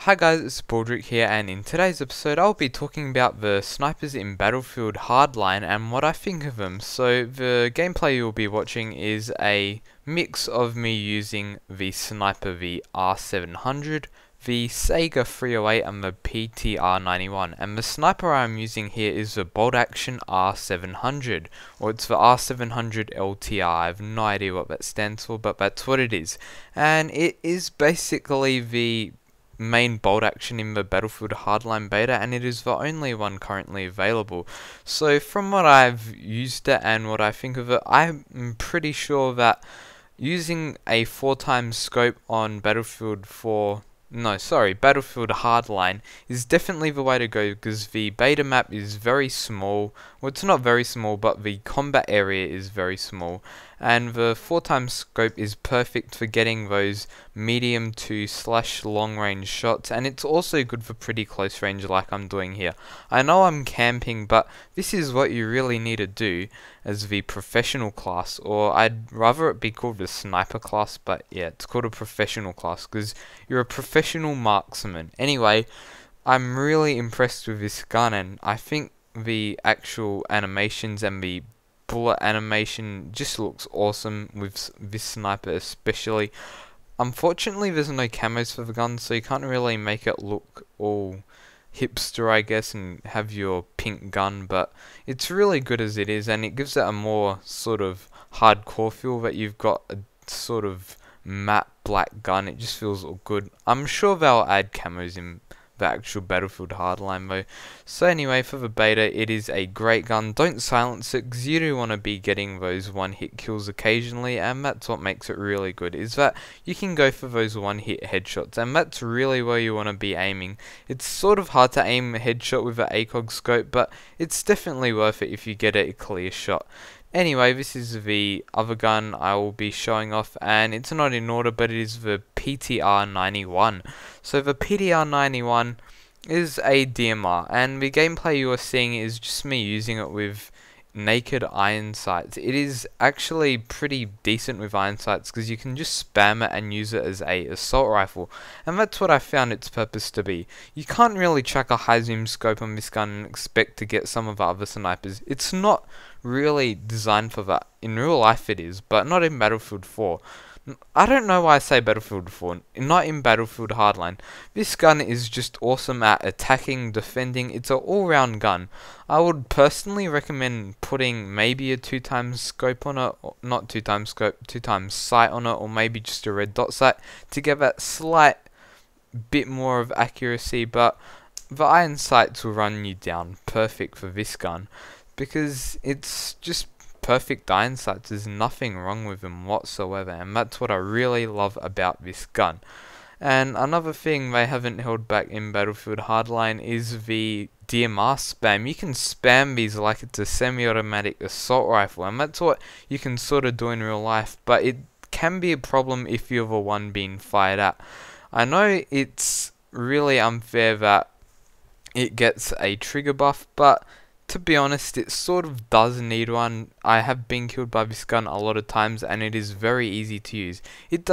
Hi guys, it's Baldrick here, and in today's episode I'll be talking about the snipers in Battlefield Hardline and what I think of them. So the gameplay you'll be watching is a mix of me using the sniper, the R700, the Sega 308 and the PTR91, and the sniper I'm using here is the bolt action R700, or it's the R700 LTR. I have no idea what that stands for, but that's what it is. And it is basically the main bolt action in the Battlefield Hardline Beta, and it is the only one currently available. So from what I've used it and what I think of it, I'm pretty sure that using a 4x scope on Battlefield Hardline is definitely the way to go, because the beta map is very small. Well, it's not very small, but the combat area is very small, and the 4x scope is perfect for getting those medium to / long range shots, and it's also good for pretty close range like I'm doing here. I know I'm camping, but this is what you really need to do as the professional class, or I'd rather it be called the sniper class, but yeah, it's called a professional class because you're a professional marksman. Anyway, I'm really impressed with this gun, and I think the actual animations and the bullet animation just looks awesome with this sniper especially. Unfortunately, there's no camos for the gun, so you can't really make it look all hipster, I guess, and have your pink gun, but it's really good as it is, and it gives it a more sort of hardcore feel that you've got a sort of matte black gun. It just feels all good. I'm sure they'll add camos in the actual Battlefield Hardline though. So anyway, for the beta, it is a great gun. Don't silence it, because you do want to be getting those one hit kills occasionally, and that's what makes it really good, is that you can go for those one hit headshots, and that's really where you want to be aiming. It's sort of hard to aim a headshot with an ACOG scope, but it's definitely worth it if you get a clear shot. Anyway, this is the other gun I will be showing off, and it's not in order, but it is the PTR91. So the PTR91 is a DMR, and the gameplay you are seeing is just me using it with naked iron sights. It is actually pretty decent with iron sights because you can just spam it and use it as a assault rifle, and that's what I found its purpose to be. You can't really chuck a high zoom scope on this gun and expect to get some of the other snipers. It's not really designed for that. In real life it is, but not in Battlefield 4. I don't know why I say Battlefield 4, not in Battlefield Hardline. This gun is just awesome at attacking, defending. It's an all-round gun. I would personally recommend putting maybe a 2x scope on it, or not 2x scope, 2x sight on it, or maybe just a red dot sight to get that slight bit more of accuracy, but the iron sights will run you down perfect for this gun, because it's just perfect iron sights. There's nothing wrong with them whatsoever, and that's what I really love about this gun. And another thing they haven't held back in Battlefield Hardline is the DMR spam. You can spam these like it's a semi-automatic assault rifle, and that's what you can sort of do in real life, but it can be a problem if you're the one being fired at. I know it's really unfair that it gets a trigger buff, but to be honest, it sort of does need one. I have been killed by this gun a lot of times, and it is very easy to use. It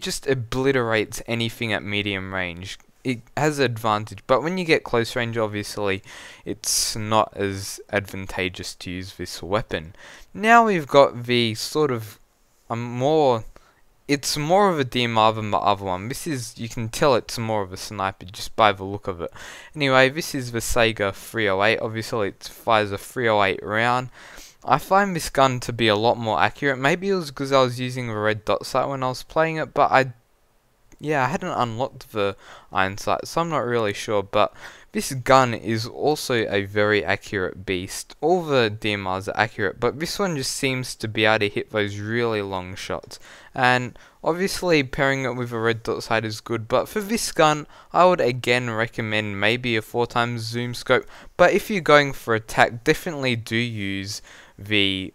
just obliterates anything at medium range. It has an advantage, but when you get close range, obviously, it's not as advantageous to use this weapon. Now we've got the sort of it's more of a DMR than the other one. This is, you can tell it's more of a sniper just by the look of it. Anyway, this is the Sega 308. Obviously, it fires a 308 round. I find this gun to be a lot more accurate. Maybe it was because I was using a red dot sight when I was playing it, but I hadn't unlocked the iron sight, so I'm not really sure, but this gun is also a very accurate beast. All the DMRs are accurate, but this one just seems to be able to hit those really long shots. And obviously pairing it with a red dot sight is good, but for this gun I would again recommend maybe a 4x zoom scope. But if you're going for attack, definitely do use the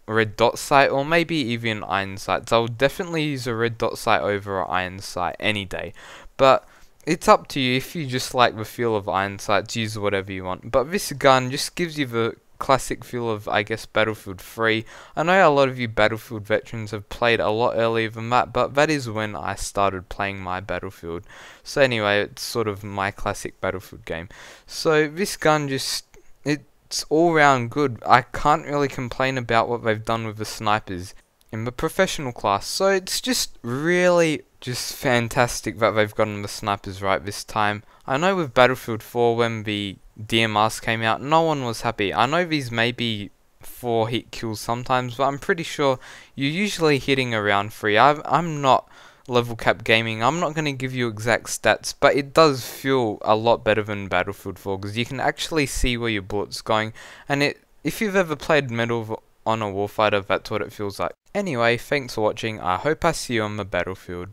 red dot sight, or maybe even iron sights. I would definitely use a red dot sight over an iron sight any day, but it's up to you. If you just like the feel of iron sights, use whatever you want, but this gun just gives you the classic feel of, I guess, Battlefield 3. I know a lot of you Battlefield veterans have played a lot earlier than that, but that is when I started playing my Battlefield. So anyway, it's sort of my classic Battlefield game. So this gun it's all round good. I can't really complain about what they've done with the snipers in the professional class. So it's just really just fantastic that they've gotten the snipers right this time. I know with Battlefield 4 when the DMRs came out, no one was happy. I know these may be 4 hit kills sometimes, but I'm pretty sure you're usually hitting around 3. I'm not level cap gaming. I'm not going to give you exact stats, but it does feel a lot better than Battlefield 4 because you can actually see where your bullet's going, and if you've ever played Medal of Honor Warfighter, that's what it feels like. Anyway, thanks for watching. I hope I see you on the battlefield.